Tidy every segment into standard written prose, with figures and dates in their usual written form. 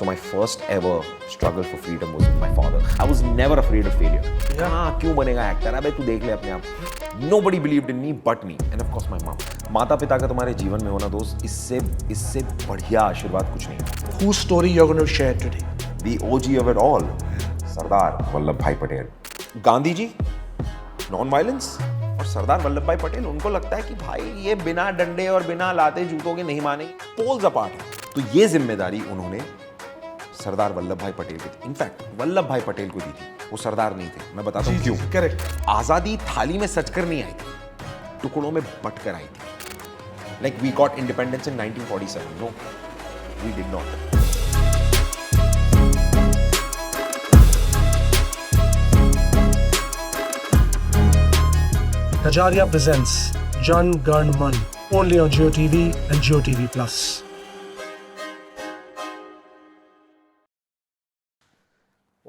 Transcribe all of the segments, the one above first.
So my first ever struggle for freedom was with my father. I was never afraid of failure. हाँ क्यों बनेगा actor? अबे तू देख ले अपने आप. Nobody believed in me but me, and of course my mom. माता पिता का तुम्हारे जीवन में होना दोस्त, इससे बढ़िया आशीर्वाद कुछ नहीं. Whose story you're going to share today? The OG of it all, Sardar Vallabh भाई पटेल. गांधी जी, नॉन वायलेंस, और सरदार वल्लभ भाई पटेल, उनको लगता है कि भाई ये बिना डंडे और बिना लाते जूतों के नहीं माने. पोल्स अपार्ट है. तो ये जिम्मेदारी उन्होंने सरदार वल्लभ भाई पटेल को दी. इनफैक्ट वल्लभ भाई पटेल को दी थी. वो सरदार नहीं थे. मैं बताता हूँ क्यों. करेक्ट. आजादी थाली में सजकर नहीं आई थी, टुकड़ों में बंटकर आई थी. Like we got independence in 1947. No, we did not. Najaria presents Jan Gan Man, only on Jio TV and Jio TV Plus.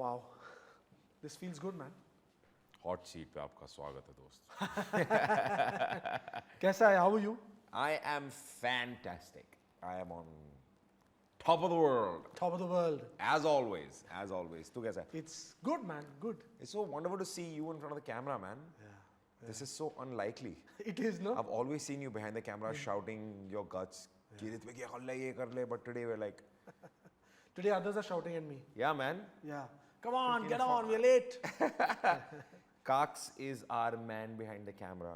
Wow, this feels good, man. Hot seat पे आपका स्वागत है दोस्त. कैसा है? How are you? I am fantastic. I am on top of the world. Top of the world. As always, as always. तू कैसा है? It's good, man. Good. It's so wonderful to see you in front of the camera, man. Yeah. This is so unlikely. It is, no? I've always seen you behind the camera shouting your guts. कि रित में क्या कर ले, ये कर ले. But today we're like, Today others are shouting at me. yeah, man. Yeah. Come on, get on, we're late. Cox is our man behind the camera.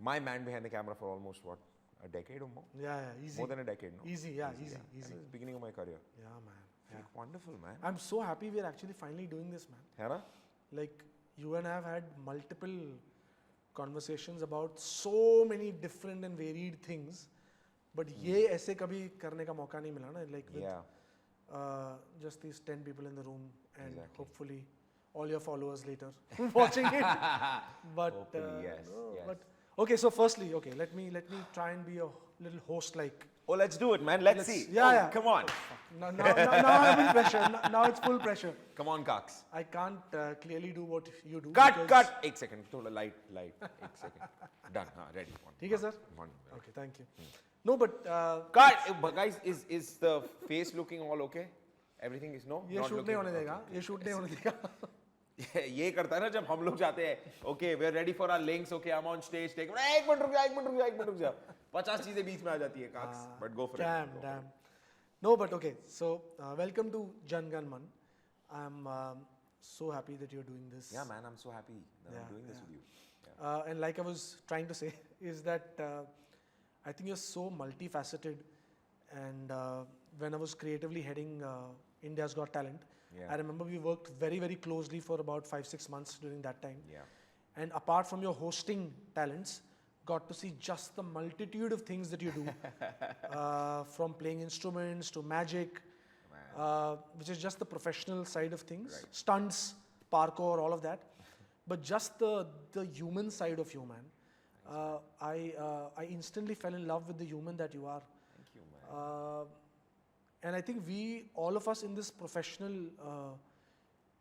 My man behind the camera for almost what? A decade or more? Yeah, easy. More than a decade, no? Easy, yeah, easy. And it's the beginning of my career. Yeah, man. Yeah. Like, wonderful, man. I'm so happy we're actually finally doing this, man. है ना? Like, you and I have had multiple conversations about so many different and varied things, but ये ऐसे कभी करने का मौका नहीं मिला ना, like with just these 10 people in the room and hopefully all your followers later watching it. But Hopefully, yes, no, yes. but okay, so firstly, okay, let me try and be a little host like. Oh, let's do it, man. Let's see. Yeah, yeah. Come on. Now I'm in pressure. Now it's full pressure. Come on, Cox. I can't clearly do what you do. Cut. एक second. थोड़ा light. एक second. Done. हाँ, ready. ठीक है sir. One. Okay, thank you. No, but Cut. Guys, is the face looking all okay? Everything is no? ये Not shoot looking नहीं होने okay. देगा. ये शूट नहीं होने देगा. ये करता है ना जब हम लोग जाते हैं. Okay, we're ready for our links. Okay, I'm on stage. Take. एक मिनट रुक जा. 50 चीजें बीच में आ जाती है, Cox. But go for it. Damn. No, but okay. So welcome to Jan Gan Man. I'm so happy that you're doing this. Yeah, man. I'm so happy that I'm doing this with you. Yeah. And like I was trying to say, is that I think you're so multifaceted. And when I was creatively heading India's Got Talent, I remember we worked very, very closely for about 5-6 months during that time. Yeah. And apart from your hosting talents, got to see just the multitude of things that you do, from playing instruments to magic, which is just the professional side of things, stunts, parkour, all of that. But just the human side of you, man. I instantly fell in love with the human that you are. Thank you, man. And I think all of us in this professional,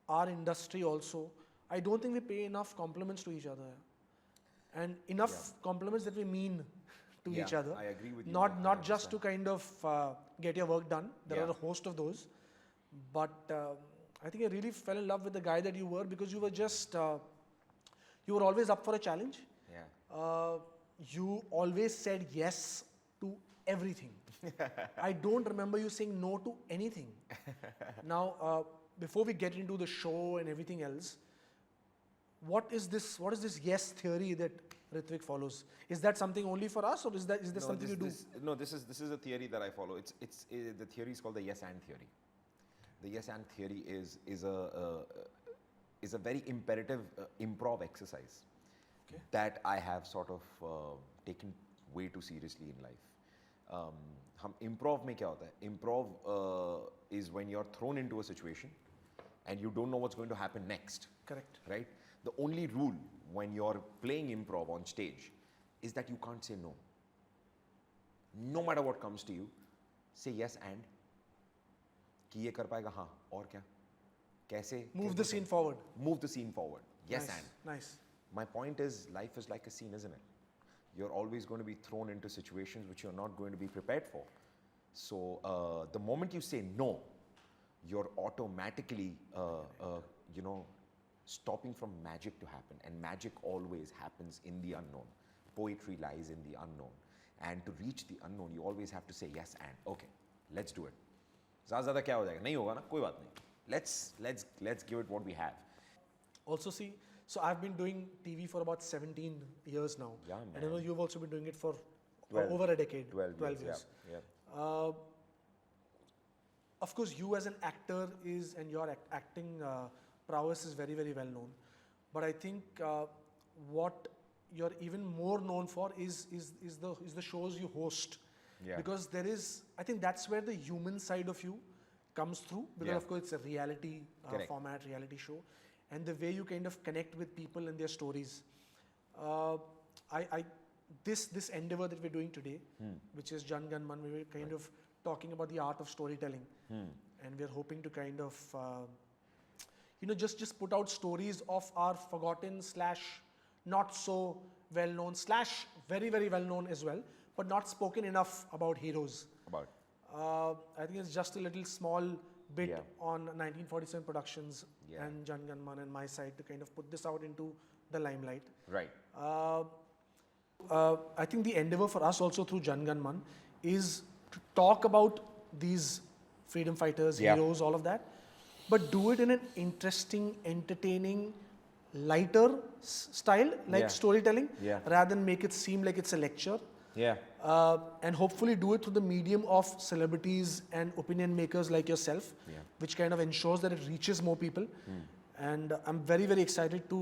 our industry also, I don't think we pay enough compliments to each other. And enough compliments that we mean to each other. I agree with you. Not just to kind of get your work done. There are a host of those. But I think I really fell in love with the guy that you were because you were just, you were always up for a challenge. Yeah. You always said yes to everything. I don't remember you saying no to anything. Now, before we get into the show and everything else, what is this yes theory that Ritwik follows? Is that something only for us, or is this something you do? This is a theory that I follow. The theory is called the yes and theory. The yes and theory is a very imperative improv exercise that I have sort of taken way too seriously in life. हम improv में क्या होता है? Improv is when you're thrown into a situation and you don't know what's going to happen next. Correct. Right? The only rule when you're playing improv on stage is that you can't say no. No matter what comes to you, say yes and. कि ये कर पाएगा हाँ और क्या? कैसे? Move the scene forward. Move the scene forward. Yes nice, and. Nice. My point is, life is like a scene, isn't it? You're always going to be thrown into situations which you're not going to be prepared for. So the moment you say no, you're automatically, you know, stopping from magic to happen. And magic always happens in the unknown. Poetry lies in the unknown. And to reach the unknown, you always have to say yes and. Okay, let's do it. ज़्यादा क्या हो जाएगा? नहीं होगा ना, कोई बात नहीं. Let's give it what we have. Also, see, so I've been doing TV for about 17 years now. Yeah, And I man. know you've also been doing it for 12. over a decade. 12 years. Yeah. Of course, you as an actor and your acting prowess is very, very well known. But I think what you're even more known for is the shows you host. Yeah. Because I think that's where the human side of you comes through. Because Yeah. of course it's a reality Correct. format, reality show. And the way you kind of connect with people and their stories. This endeavor that we're doing today, which is Jan Gan Man, we were kind of talking about the art of storytelling. And we're hoping to kind of, just put out stories of our forgotten / not so well known / very, very well known as well, but not spoken enough about heroes. About. I think it's just a little small bit Yeah. on 1947 Productions Yeah. and Jan Gan Man and my side to kind of put this out into the limelight. Right. I think the endeavor for us also through Jan Gan Man is to talk about these freedom fighters, Yeah. heroes, all of that, but do it in an interesting, entertaining, lighter style, like Yeah. storytelling, Yeah. rather than make it seem like it's a lecture. Yeah. And hopefully do it through the medium of celebrities and opinion makers like yourself, Yeah. which kind of ensures that it reaches more people. And I'm very, very excited to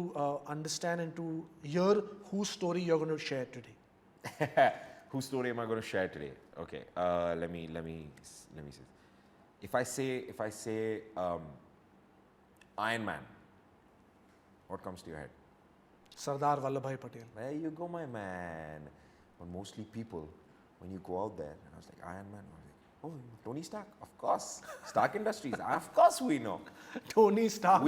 understand and to hear whose story you're going to share today. Whose story am I going to share today? Okay, let me see. If I say Iron Man, what comes to your head? Sardar Vallabhbhai Patel. There you go, my man. But mostly people, when you go out there, and I was like, Iron Man, I was like, oh, Tony Stark, of course. Stark Industries, of course we know. Tony Stark.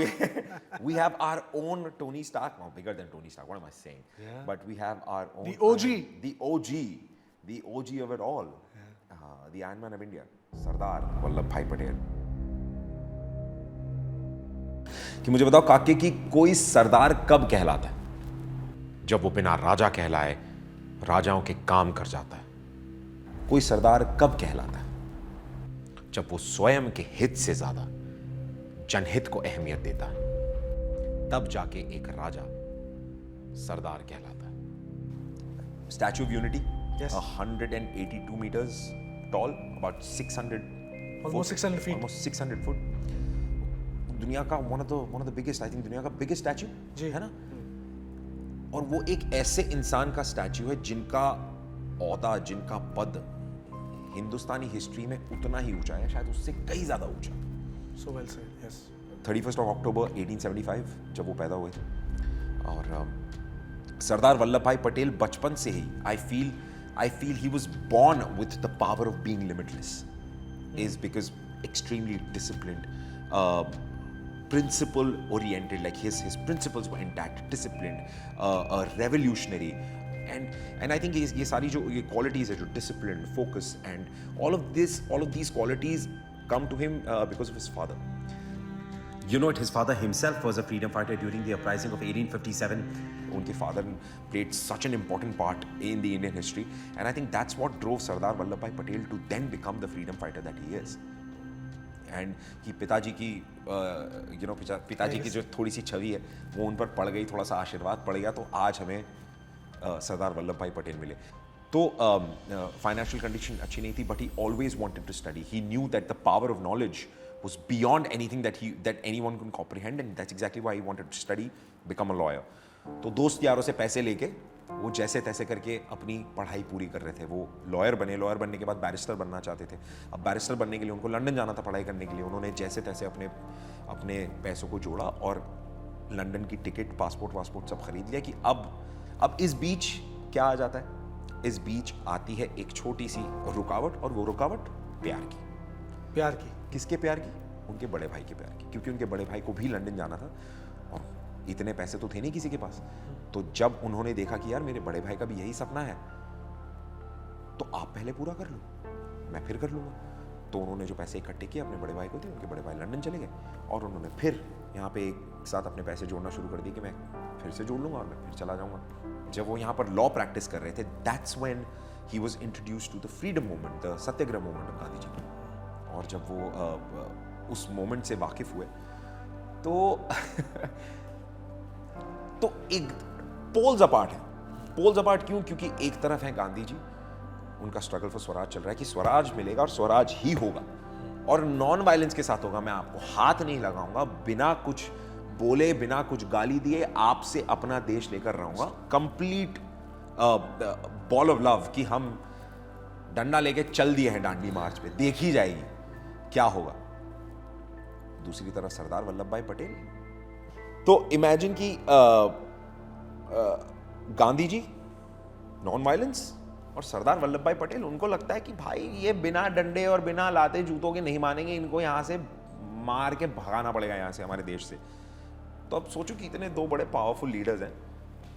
We have our own Tony Stark, now bigger than Tony Stark, what am I saying? Yeah. But we have our own. The OG. The OG of it all. The Iron Man of India, Sardar Vallabhbhai Patel. कि मुझे बताओ काके कि कोई सरदार कब कहलाता है? जब वो बिना राजा कहलाए राजाओं के काम कर जाता है. कोई सरदार कब कहलाता है? जब वो स्वयं के हित से ज्यादा जनहित को अहमियत देता है. तब जाके एक राजा सरदार कहलाता है. Statue of Unity, Yes. 182 meters tall, about 600. Almost 600 feet. Almost 600 foot. दुनिया का one of the biggest, I think दुनिया का biggest statue जी. है ना. और वो एक ऐसे इंसान का स्टैच्यू है जिनका औहदा, जिनका पद हिंदुस्तानी हिस्ट्री में उतना ही ऊंचा है, शायद उससे कई ज्यादा ऊंचा. So well said, yes. 31st of October 1875 जब वो पैदा हुए थे. और सरदार वल्लभ भाई पटेल बचपन से ही I feel he was born with the power of being limitless. Is because extremely disciplined, principle oriented, like his principles were intact, disciplined, revolutionary, and I think ये सारी जो ये qualities है, जो discipline, focus, and all of these qualities come to him because of his father. You know, his father himself was a freedom fighter during the uprising of 1857. उनके father played such an important part in the Indian history, and I think that's what drove Sardar Vallabhbhai Patel to then become the freedom fighter that he is. And कि पिताजी की पिताजी की जो थोड़ी सी छवि है वो उन पर पड़ गई, थोड़ा सा आशीर्वाद पड़ गया, तो आज हमें सरदार वल्लभ भाई पटेल मिले. तो फाइनेंशियल कंडीशन अच्छी नहीं थी, but he always wanted to study. He knew that the power of knowledge was beyond anything that anyone could comprehend, and that's exactly why he wanted to study, become a lawyer. तो दोस्त यारों से पैसे लेके वो जैसे तैसे करके अपनी पढ़ाई पूरी कर रहे थे. वो लॉयर बनने के बाद बैरिस्टर बनना चाहते थे. अब बैरिस्टर बनने के लिए उनको लंदन जाना था पढ़ाई करने के लिए. उन्होंने जैसे तैसे अपने पैसों को जोड़ा और लंदन की टिकट, पासपोर्ट सब खरीद लिया. कि अब इस बीच क्या आ जाता है? इस बीच आती है एक छोटी सी रुकावट, और वो रुकावट प्यार की. प्यार की. किसके प्यार की? उनके बड़े भाई के प्यार की. क्योंकि उनके बड़े भाई को भी लंदन जाना था और इतने पैसे तो थे नहीं किसी के पास. तो जब उन्होंने देखा कि यार मेरे बड़े भाई का भी यही सपना है, तो आप पहले पूरा कर लो, मैं फिर कर लूंगा. तो उन्होंने जो पैसे इकट्ठे किए अपने बड़े भाई को दिए, उनके बड़े भाई लंदन चले गए और उन्होंने फिर यहाँ पे एक साथ अपने पैसे जोड़ना शुरू कर दिए कि मैं फिर से जोड़ लूँगा और मैं फिर चला जाऊँगा। जब वो यहाँ पर लॉ प्रैक्टिस कर रहे थे, that's when he was introduced to the freedom movement, the satyagraha movement of Gandhi ji. और जब वो उस मोमेंट से वाकिफ हुए तो तो एक पोल्स अपार्ट है। पोल्स अपार्ट क्यों? क्योंकि एक तरफ है गांधी जी, उनका स्ट्रगल फॉर स्वराज चल रहा है कि स्वराज मिलेगा और स्वराज ही होगा और नॉन वायलेंस के साथ होगा। मैं आपको हाथ नहीं लगाऊंगा, बिना कुछ बोले, बिना कुछ गाली दिए आपसे अपना देश लेकर रहूंगा। कंप्लीट बॉल ऑफ लव कि हम डंडा लेके चल दिए हैं दांडी मार्च पे, देखी जाएगी क्या होगा। दूसरी तरफ सरदार वल्लभ भाई पटेल। तो इमेजिन कि गांधी जी नॉन वायलेंस और सरदार वल्लभ भाई पटेल, उनको लगता है कि भाई ये बिना डंडे और बिना लाते जूतों के नहीं मानेंगे, इनको यहाँ से मार के भगाना पड़ेगा यहाँ से, हमारे देश से। तो अब सोचो कि इतने दो बड़े पावरफुल लीडर्स हैं।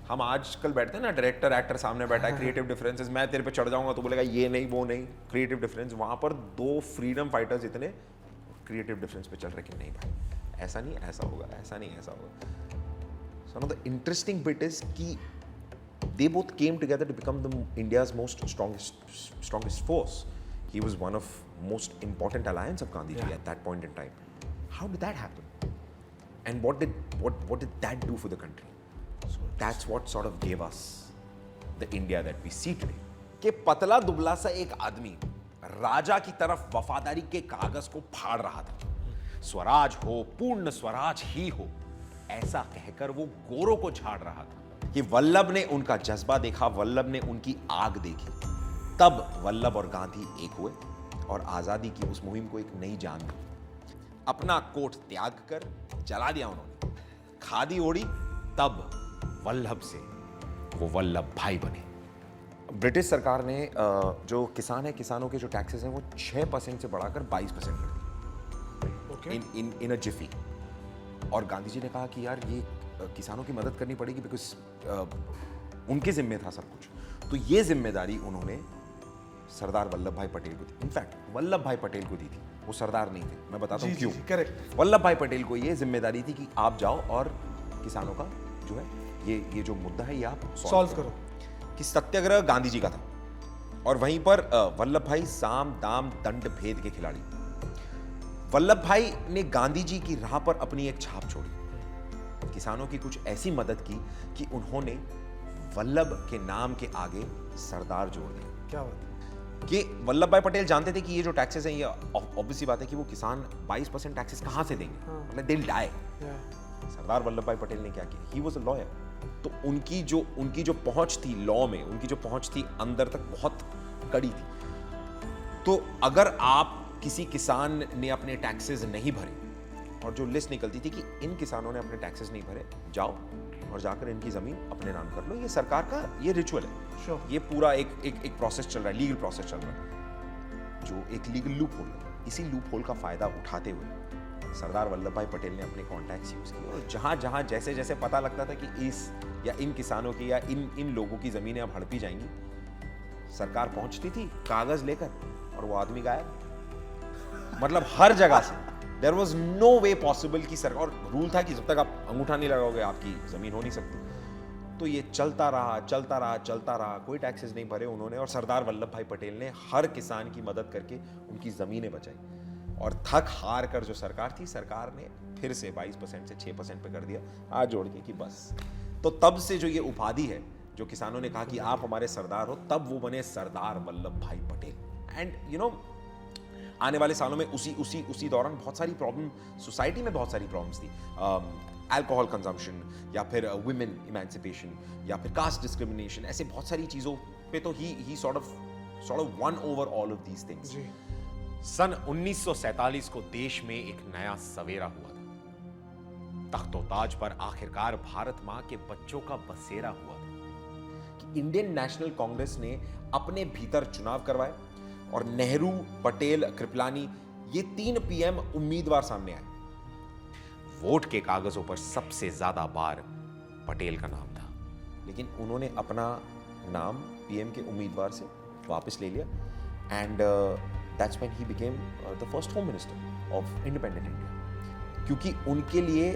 हम आजकल बैठते हैं ना, डायरेक्टर एक्टर सामने बैठा है, क्रिएटिव डिफरेंसेस, मैं तेरे पे चढ़ जाऊंगा तो बोलेगा ये नहीं वो नहीं, क्रिएटिव डिफरेंस। वहाँ पर दो फ्रीडम फाइटर्स इतने क्रिएटिव डिफरेंस पे चल रहे कि नहीं भाई ऐसा नहीं ऐसा होगा, ऐसा नहीं ऐसा होगा। So the interesting bit is कि they both came together to become India's most strongest force. He was one of most important alliance of Gandhi ji at that point in time. How did that happen? And what did that do for the country? So that's what sort of gave us the India that we see today. कि पतला दुबला सा एक आदमी राजा की तरफ वफादारी के कागज को फाड़ रहा था। स्वराज हो, पूर्ण स्वराज ही हो, ऐसा कहकर वो गोरों को झाड़ रहा था। कि वल्लभ ने उनका जज्बा देखा, वल्लभ ने उनकी आग देखी, तब वल्लभ और गांधी एक हुए और आजादी की उस मुहिम को एक नई जान दी। अपना कोट त्याग कर जला दिया उन्होंने, खादी ओढ़ी, तब वल्लभ से वो वल्लभ भाई बने। ब्रिटिश सरकार ने जो किसान है, किसानों के जो टैक्सेस हैं वो 6% से बढ़ाकर 22% कर दिए इन अ जिफी। और गांधी जी ने कहा कि यार ये किसानों की मदद करनी पड़ेगी, बिकॉज उनके जिम्मे था सब कुछ। तो ये जिम्मेदारी उन्होंने सरदार वल्लभ भाई पटेल को दी। इनफैक्ट वल्लभ भाई पटेल को दी थी, वो सरदार नहीं थे। मैं बताता हूँ क्यों। करेक्ट। वल्लभ भाई पटेल को ये जिम्मेदारी थी कि आप जाओ और किसानों का जो है ये जो मुद्दा है ये आप सॉल्व करो। कि सत्याग्रह गांधी जी का था और वहीं पर वल्लभ भाई साम दाम दंड भेद के खिलाड़ी। वल्लभ भाई ने गांधी जी की राह पर अपनी एक छाप छोड़ी, किसानों की कुछ ऐसी मदद की कि उन्होंने वल्लभ के नाम के आगे सरदार जोड़ दिया। क्या बात है। कि वल्लभ भाई पटेल जानते थे कि ये जो टैक्सेस हैं, ये ऑब्वियस सी बात है कि वो किसान 22% टैक्सेस कहां से देंगे, मतलब they will die. Sardar Vallabh भाई पटेल ने क्या किया, ही वाज अ लॉयर। तो उनकी जो पहुंच थी लॉ में, उनकी जो पहुंच थी अंदर तक बहुत कड़ी थी। तो अगर आप किसी किसान ने अपने टैक्सेस नहीं भरे और जो लिस्ट निकलती थी कि इन किसानों ने अपने टैक्सेस नहीं भरे, जाओ और जाकर इनकी जमीन अपने नाम कर लो, ये सरकार का ये रिचुअल है। Sure. ये पूरा एक प्रोसेस चल रहा है, लीगल प्रोसेस चल रहा है, जो एक लीगल लूप होल है। इसी लूप होल का फायदा उठाते हुए सरदार वल्लभ भाई पटेल ने अपने कॉन्टैक्ट्स यूज किए और जहां जहां जैसे जैसे पता लगता था कि इस या इन किसानों की या इन लोगों की जमीनें अब हड़पी जाएंगी, सरकार पहुंचती थी कागज लेकर और वो आदमी गायब। मतलब हर जगह से there was no way possible कि सरकार, और रूल था कि जब तक आप अंगूठा नहीं लगाओगे आपकी जमीन हो नहीं सकती। तो ये चलता रहा, कोई टैक्सेस नहीं भरे उन्होंने, और सरदार वल्लभ भाई पटेल ने हर किसान की मदद करके उनकी जमीनें बचाई। और थक हार कर जो सरकार थी, सरकार ने फिर से 22% से 6% पे कर दिया, आज जोड़ के कि बस। तो तब से जो ये उपाधि है, जो किसानों ने कहा कि आप हमारे सरदार हो, तब वो बने सरदार वल्लभ भाई पटेल। एंड यू नो आने वाले सालों में उसी दौरान बहुत सारी प्रॉब्लम, सोसाइटी में बहुत सारी प्रॉब्लम्स थी, अल्कोहल कंजम्पशन या फिर वुमेन इमेंसिपेशन या फिर कास्ट डिस्क्रिमिनेशन, ऐसे बहुत सारी चीज़ों पे तो he sort of won over all of these things. सन 1947 को देश में एक नया सवेरा हुआ था। तख्तो-ताज पर आखिरकार भारत मां के बच्चों का बसेरा हुआ था कि इंडियन नेशनल कांग्रेस ने अपने भीतर चुनाव करवाए और नेहरू, पटेल, कृपलानी, ये 3 पीएम उम्मीदवार सामने आए। वोट के कागजों पर सबसे ज्यादा बार पटेल का नाम था, लेकिन उन्होंने अपना नाम पीएम के उम्मीदवार से वापस ले लिया and that's when he became the first home minister of independent India. क्योंकि उनके लिए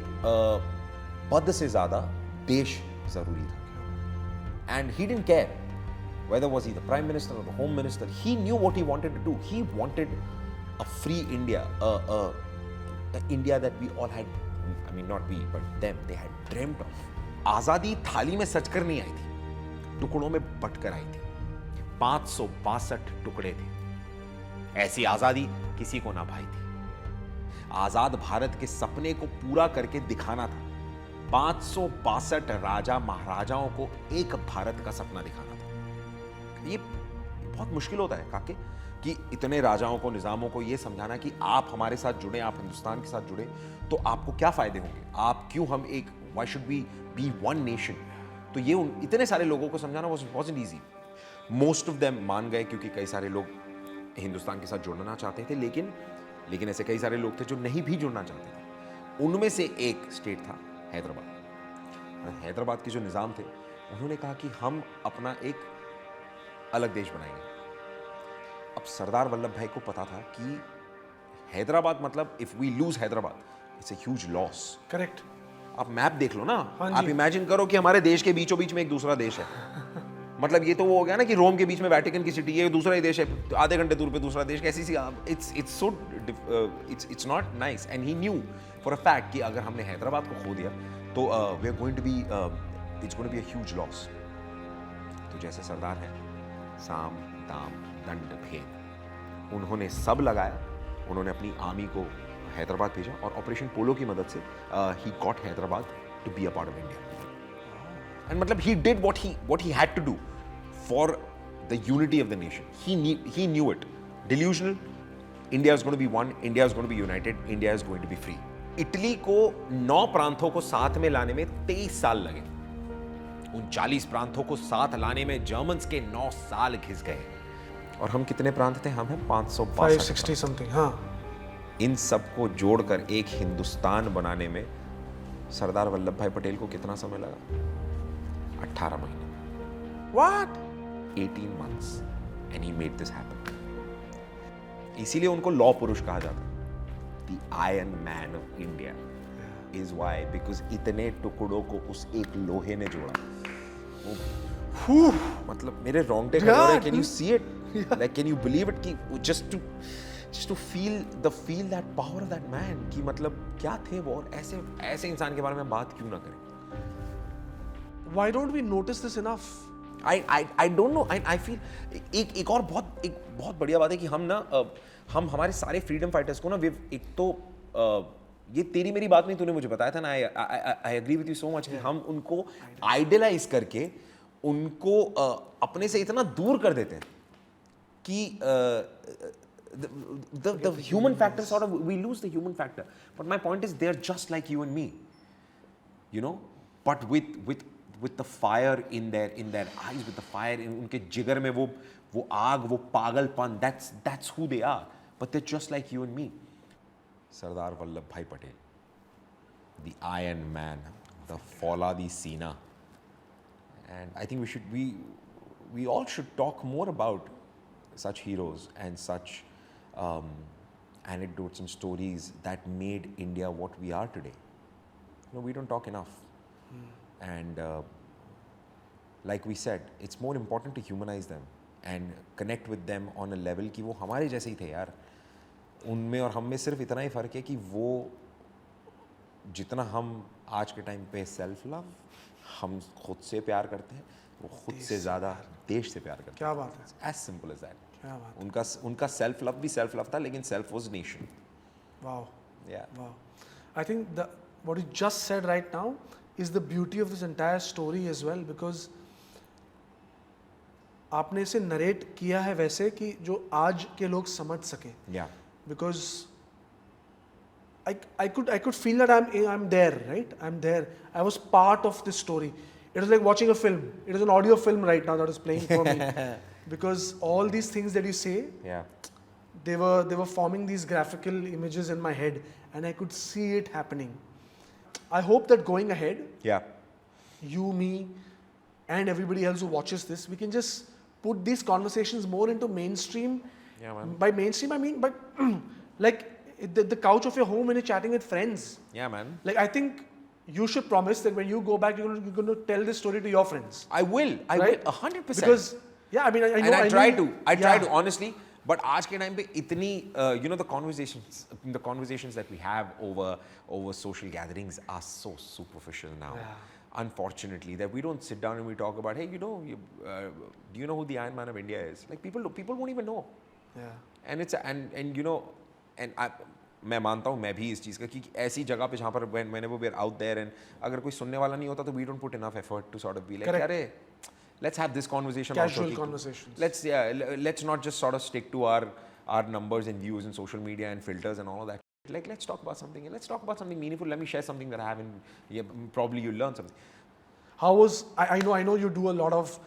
पद से ज़्यादा देश ज़रूरी था. And he didn't care whether was he the prime minister or the home minister. He knew what he wanted to do. He wanted a free India, a India that we all had, I mean not we, but them, they had dreamt of. आज़ादी थाली में सजकर नहीं आई थी, टुकड़ों में बटकर आई थी. 562 टुकड़े थे. ऐसी आज़ादी किसी को ना भाई थी. आज़ाद भारत के सपने को पूरा करके दिखाना था. 562 राजा महाराजाओं को एक भारत का सपना दिखाना था. ये बहुत मुश्किल होता है काके कि इतने राजाओं को, निजामों को ये समझाना कि आप हमारे साथ जुड़े, आप हिंदुस्तान के साथ जुड़े तो आपको क्या फायदे होंगे, आप क्यों, हम एक, why should we be one nation. तो ये इतने सारे लोगों को समझाना wasn't easy. Most of them मान गए क्योंकि कई सारे लोग हिंदुस्तान के साथ जुड़ना चाहते थे, लेकिन ऐसे कई सारे लोग थे जो नहीं भी जुड़ना चाहते थे. उनमें से एक स्टेट था हैदराबाद. हैदराबाद के जो निज़ाम थे उन्होंने कहा कि हम अपना एक अलग देश बनाएंगे. अब सरदार वल्लभ भाई को पता था कि हैदराबाद मतलब if we lose Hyderabad it's a huge loss. Correct. आप मैप देख लो ना, हाँ आप इमेजिन करो कि हमारे देश के बीचों बीच में एक दूसरा देश है. मतलब ये तो वो हो गया ना कि रोम के बीच में वेटिकन की सिटी, ये दूसरा ही देश है, आधे घंटे दूर पे दूसरा देश. कैसी सी, it's not nice. And he knew for a fact कि अगर हमने हैदराबाद को खो दिया तो we are going to be, it's going to be a huge loss. तो जैसे सरदार है, साम दाम दंड भेद, उन्होंने सब लगाया. उन्होंने अपनी आर्मी को हैदराबाद भेजा और ऑपरेशन पोलो की मदद से ही got Hyderabad to be a part of India. And matlab, he did what he had to do for the unity of the nation. He knew it. Delusional. India is going to be one. India is going to be united. India is going to be free. Italy को 9 प्रांतों को साथ में लाने में 23 साल लगे. उन 40 प्रांतों को साथ लाने में जर्मन्स के 9 साल घिस गए. और हम कितने प्रांत थे? हम हैं 560 समथिंग. हाँ. इन सबको जोड़कर एक हिंदुस्तान बनाने में सरदार वल्लभ भाई पटेल को कितना समय लगा? 18 महीने. What? 18 months and he made this happen. इसीलिए उनको लौ पुरुष कहा जाता. The Iron Man of India is why, because इतने टुकड़ों को उस एक लोहे ने जोड़ा. मतलब मेरे रोंगटे खड़े हो रहे. Can you see it? Like, can you believe it? कि just to feel that power of that man. कि मतलब क्या थे वो, और ऐसे इंसान के बारे में बात क्यों ना करें. Why don't we notice this enough? I don't know. I feel एक और बहुत बढ़िया बात है कि हम ना हम हमारे सारे फ्रीडम फाइटर्स को ना, एक तो ये तेरी मेरी बात नहीं, तूने मुझे बताया था ना. I agree with you so much कि हम उनको आइडियलाइज करके उनको अपने से इतना दूर कर देते हैं कि the human factor sort of, we lose the human factor. But my point is, they're just like you and me, you know, but with the fire in their eyes, with the fire in उनके जिगर में वो आग, वो पागलपन. That's who they are. But they're just like you and me. Sardar Vallabh Bhai Patel, the Iron Man, the Fauladi Sina. And I think we all should talk more about such heroes and such anecdotes and stories that made India what we are today. You know, we don't talk enough. And like we said, it's more important to humanize them and connect with them on a level कि वो हमारे जैसे ही थे यार. उनमें और हम में सिर्फ इतना ही फ़र्क है कि वो जितना हम आज के टाइम पे सेल्फ लव, हम खुद से प्यार करते हैं, वो खुद से ज़्यादा देश से प्यार करते हैं. क्या बात है. As simple as that. क्या बात है. उनका सेल्फ लव भी सेल्फ लव था, लेकिन self was nation. Wow. Yeah. Wow. I think what you just said right now is the beauty of this entire story as well, because आपने इसे narrate किया है वैसे कि जो आज के लोग समझ सके. Yeah. Because I could feel that I'm there, right? I'm there. I was part of this story. It was like watching a film. It is an audio film right now that is playing for me. Because all these things that you say, Yeah. they were forming these graphical images in my head, and I could see it happening. I hope that going ahead, Yeah. you, me, and everybody else who watches this, we can just put these conversations more into mainstream Yeah, man. By mainstream, I mean, but like the couch of your home when you're chatting with friends. Yeah, man. Like, I think you should promise that when you go back, you're going to tell this story to your friends. I will. I Right? will. 100%. Because, yeah, I mean, I know. And I try to. I try yeah. to, honestly. But आज के time पे इतनी, you know, the conversations that we have over social gatherings are so superficial now. Yeah. Unfortunately, that we don't sit down and we talk about, hey, you know, do you know who the Iron Man of India is? Like people won't even know. Yeah. And it's and you know, and मैं मानता हूँ मैं भी इस चीज़ का कि ऐसी जगह पे जहाँ पर whenever we're out there and अगर कोई सुनने वाला नहीं होता तो we don't put enough effort to sort of be like, Correct. अरे, let's have this conversation. Casual also, conversations. Let's not just sort of stick to our numbers and views and social media and filters and all of that. Like, let's talk about something. Let's talk about something meaningful. Let me share something that I haven't. Yeah, probably you'll learn something. How was, I know you do a lot of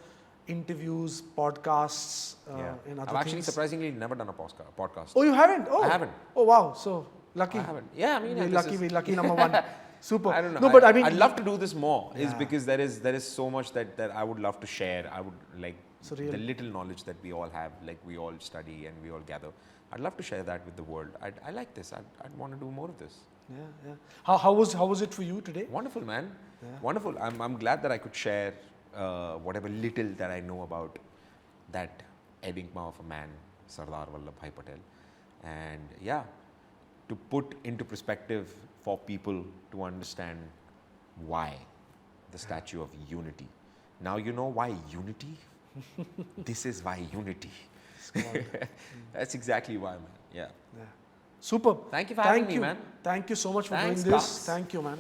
interviews, podcasts, and other I've actually things. surprisingly never done a podcast. Oh, you haven't? Oh, I haven't. Oh, wow. So lucky. I haven't. Yeah, I mean, We're this lucky. is- We're lucky number one. Super. I don't know. No, but I mean, I'd love to do this more. Is Yeah. because there is so much that I would love to share. I would like So real. the little knowledge that we all have, like we all study and we all gather. I'd love to share that with the world. I like this. I'd want to do more of this. Yeah, yeah. How was it for you today? Wonderful, man. Yeah. Wonderful. I'm glad that I could share whatever little that I know about that enigma of a man, Sardar Vallabhbhai Patel. And yeah, to put into perspective for people to understand why the Statue of Unity. Now you know why unity? This is why unity. That's exactly why, man. Yeah. Yeah. Super. Thank you for having me, you. man. Thank you so much for Thanks, doing this. Gus. Thank you, man.